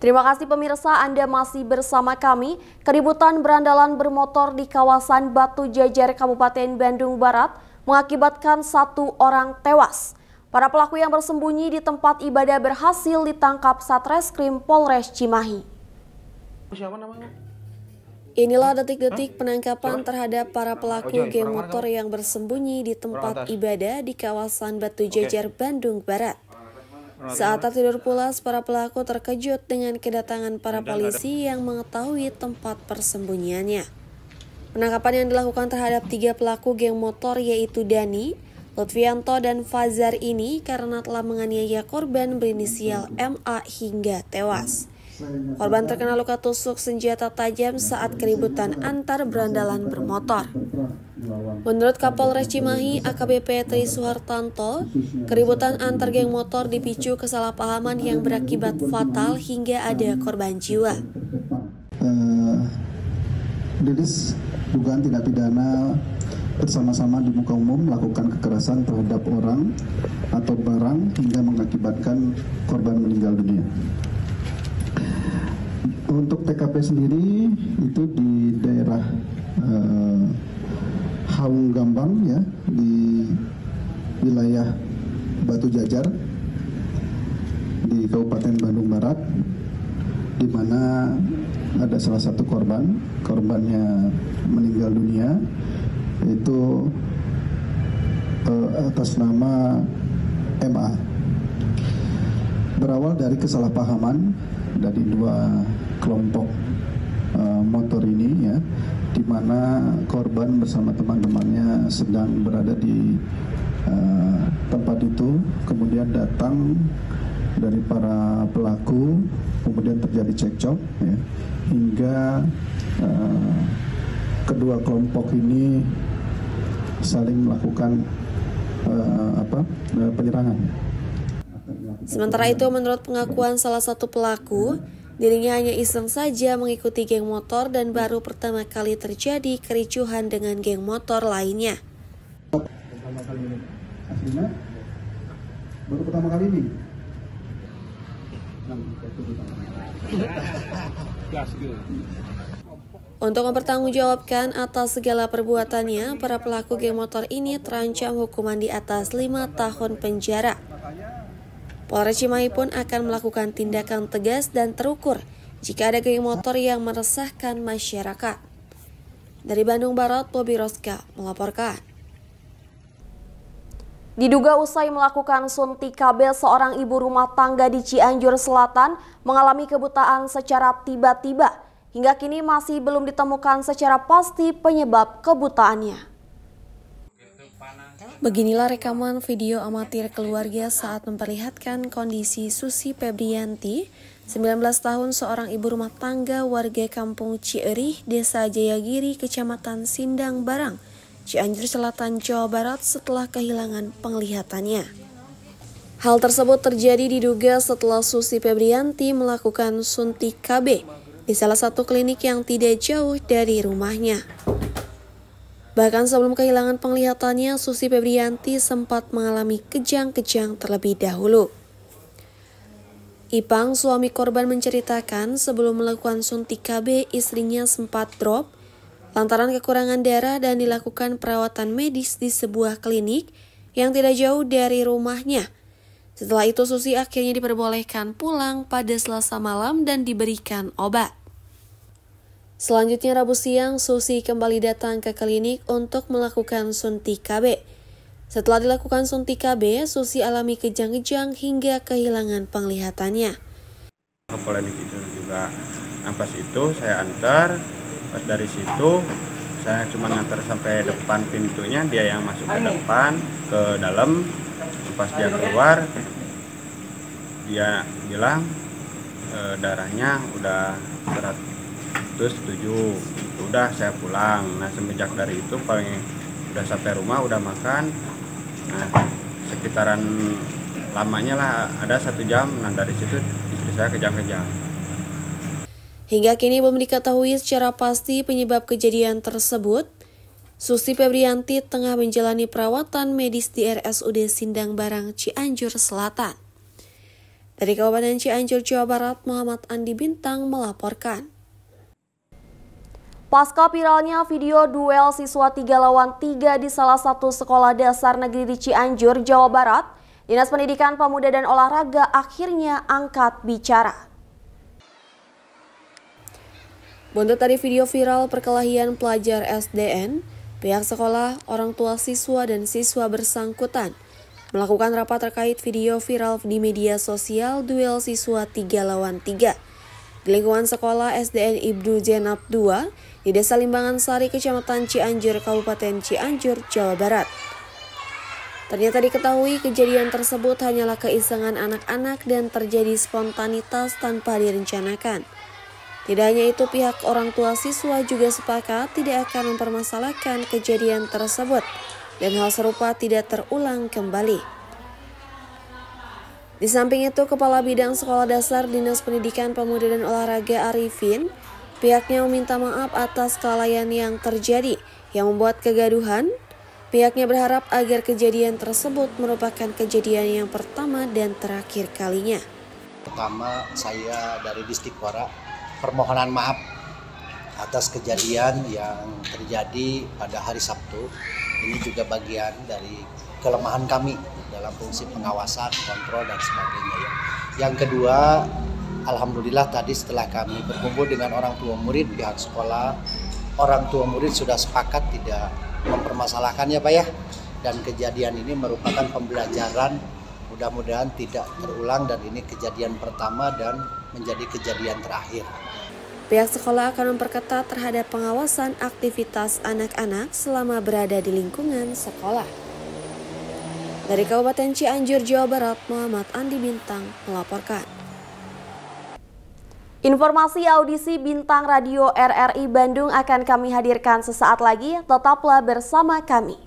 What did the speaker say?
Terima kasih pemirsa, Anda masih bersama kami. Keributan berandalan bermotor di kawasan Batu Jajar, Kabupaten Bandung Barat mengakibatkan 1 orang tewas. Para pelaku yang bersembunyi di tempat ibadah berhasil ditangkap Satreskrim Polres Cimahi. Inilah detik-detik penangkapan terhadap para pelaku geng motor yang bersembunyi di tempat ibadah di kawasan Batu Jajar, Bandung Barat. Saat tertidur pulas, para pelaku terkejut dengan kedatangan para polisi yang mengetahui tempat persembunyiannya. Penangkapan yang dilakukan terhadap 3 pelaku geng motor yaitu Dani, Lutfianto, dan Fazar ini karena telah menganiaya korban berinisial MA hingga tewas. Korban terkena luka tusuk senjata tajam saat keributan antar berandalan bermotor. Menurut Kapolres Cimahi AKBP Tri Suhartanto, keributan antar geng motor dipicu kesalahpahaman yang berakibat fatal hingga ada korban jiwa. Dedis dugaan tindak pidana bersama-sama di muka umum melakukan kekerasan terhadap orang atau barang hingga mengakibatkan korban meninggal dunia. Untuk TKP sendiri itu di daerah Haung Gambang ya, di wilayah Batu Jajar di Kabupaten Bandung Barat, di mana ada salah satu korbannya meninggal dunia, itu atas nama MA. Berawal dari kesalahpahaman dari 2 kelompok motor ini ya, di mana korban bersama teman-temannya sedang berada di tempat itu, kemudian datang dari para pelaku, kemudian terjadi cekcok ya, hingga kedua kelompok ini saling melakukan penyerangan. Sementara itu, menurut pengakuan salah satu pelaku, dirinya hanya iseng saja mengikuti geng motor dan baru pertama kali terjadi kericuhan dengan geng motor lainnya. Baru pertama kali ini. Untuk mempertanggungjawabkan atas segala perbuatannya, para pelaku geng motor ini terancam hukuman di atas 5 tahun penjara. Polres Cimahi pun akan melakukan tindakan tegas dan terukur jika ada geng motor yang meresahkan masyarakat. Dari Bandung Barat, Bobi Roska melaporkan. Diduga usai melakukan suntik KB, seorang ibu rumah tangga di Cianjur Selatan mengalami kebutaan secara tiba-tiba. Hingga kini masih belum ditemukan secara pasti penyebab kebutaannya. Beginilah rekaman video amatir keluarga saat memperlihatkan kondisi Susi Febrianti, 19 tahun, seorang ibu rumah tangga warga kampung Cierih, Desa Jayagiri, Kecamatan Sindang Barang, Cianjur Selatan, Jawa Barat setelah kehilangan penglihatannya. Hal tersebut terjadi diduga setelah Susi Febrianti melakukan suntik KB di salah satu klinik yang tidak jauh dari rumahnya. Bahkan sebelum kehilangan penglihatannya, Susi Febrianti sempat mengalami kejang-kejang terlebih dahulu. Ipang, suami korban, menceritakan sebelum melakukan suntik KB, istrinya sempat drop lantaran kekurangan darah dan dilakukan perawatan medis di sebuah klinik yang tidak jauh dari rumahnya. Setelah itu, Susi akhirnya diperbolehkan pulang pada Selasa malam dan diberikan obat. Selanjutnya Rabu siang, Susi kembali datang ke klinik untuk melakukan suntik KB. Setelah dilakukan suntik KB, Susi alami kejang-kejang hingga kehilangan penglihatannya. Ke klinik itu juga, pas itu saya antar, pas dari situ saya cuma ngantar sampai depan pintunya, dia yang masuk ke depan, ke dalam. Pas dia keluar, dia bilang darahnya udah 107, udah saya pulang. Nah semenjak dari itu paling udah sampai rumah, udah makan, nah sekitaran lamanya lah ada 1 jam. Nah dari situ istri saya kejang-kejang. Hingga kini belum diketahui secara pasti penyebab kejadian tersebut. Susi Febrianti tengah menjalani perawatan medis di RSUD Sindang Barang, Cianjur Selatan. Dari Kabupaten Cianjur, Jawa Barat, Muhammad Andi Bintang melaporkan. Pasca viralnya video duel siswa 3 lawan 3 di salah satu sekolah dasar negeri di Cianjur, Jawa Barat, Dinas Pendidikan Pemuda dan Olahraga akhirnya angkat bicara. Buntut dari video viral perkelahian pelajar SDN, pihak sekolah, orang tua siswa, dan siswa bersangkutan melakukan rapat terkait video viral di media sosial duel siswa 3 lawan 3 di lingkungan sekolah SDN Ibnu Zainab II di Desa Limbangan Sari, Kecamatan Cianjur, Kabupaten Cianjur, Jawa Barat. Ternyata diketahui kejadian tersebut hanyalah keisengan anak-anak dan terjadi spontanitas tanpa direncanakan. Tidak hanya itu, pihak orang tua siswa juga sepakat tidak akan mempermasalahkan kejadian tersebut dan hal serupa tidak terulang kembali. Di samping itu, Kepala Bidang Sekolah Dasar Dinas Pendidikan Pemuda dan Olahraga Arifin, pihaknya meminta maaf atas kelalaian yang terjadi yang membuat kegaduhan. Pihaknya berharap agar kejadian tersebut merupakan kejadian yang pertama dan terakhir kalinya. Pertama, saya dari Disdikpora permohonan maaf atas kejadian yang terjadi pada hari Sabtu. Ini juga bagian dari kelemahan kami dalam fungsi pengawasan, kontrol, dan sebagainya. Yang kedua, alhamdulillah tadi setelah kami berkumpul dengan orang tua murid, pihak sekolah, orang tua murid sudah sepakat tidak mempermasalahkannya Pak ya. Dan kejadian ini merupakan pembelajaran, mudah-mudahan tidak terulang dan ini kejadian pertama dan menjadi kejadian terakhir. Pihak sekolah akan memperketat terhadap pengawasan aktivitas anak-anak selama berada di lingkungan sekolah. Dari Kabupaten Cianjur, Jawa Barat, Muhammad Andi Bintang melaporkan. Informasi audisi Bintang Radio RRI Bandung akan kami hadirkan sesaat lagi. Tetaplah bersama kami.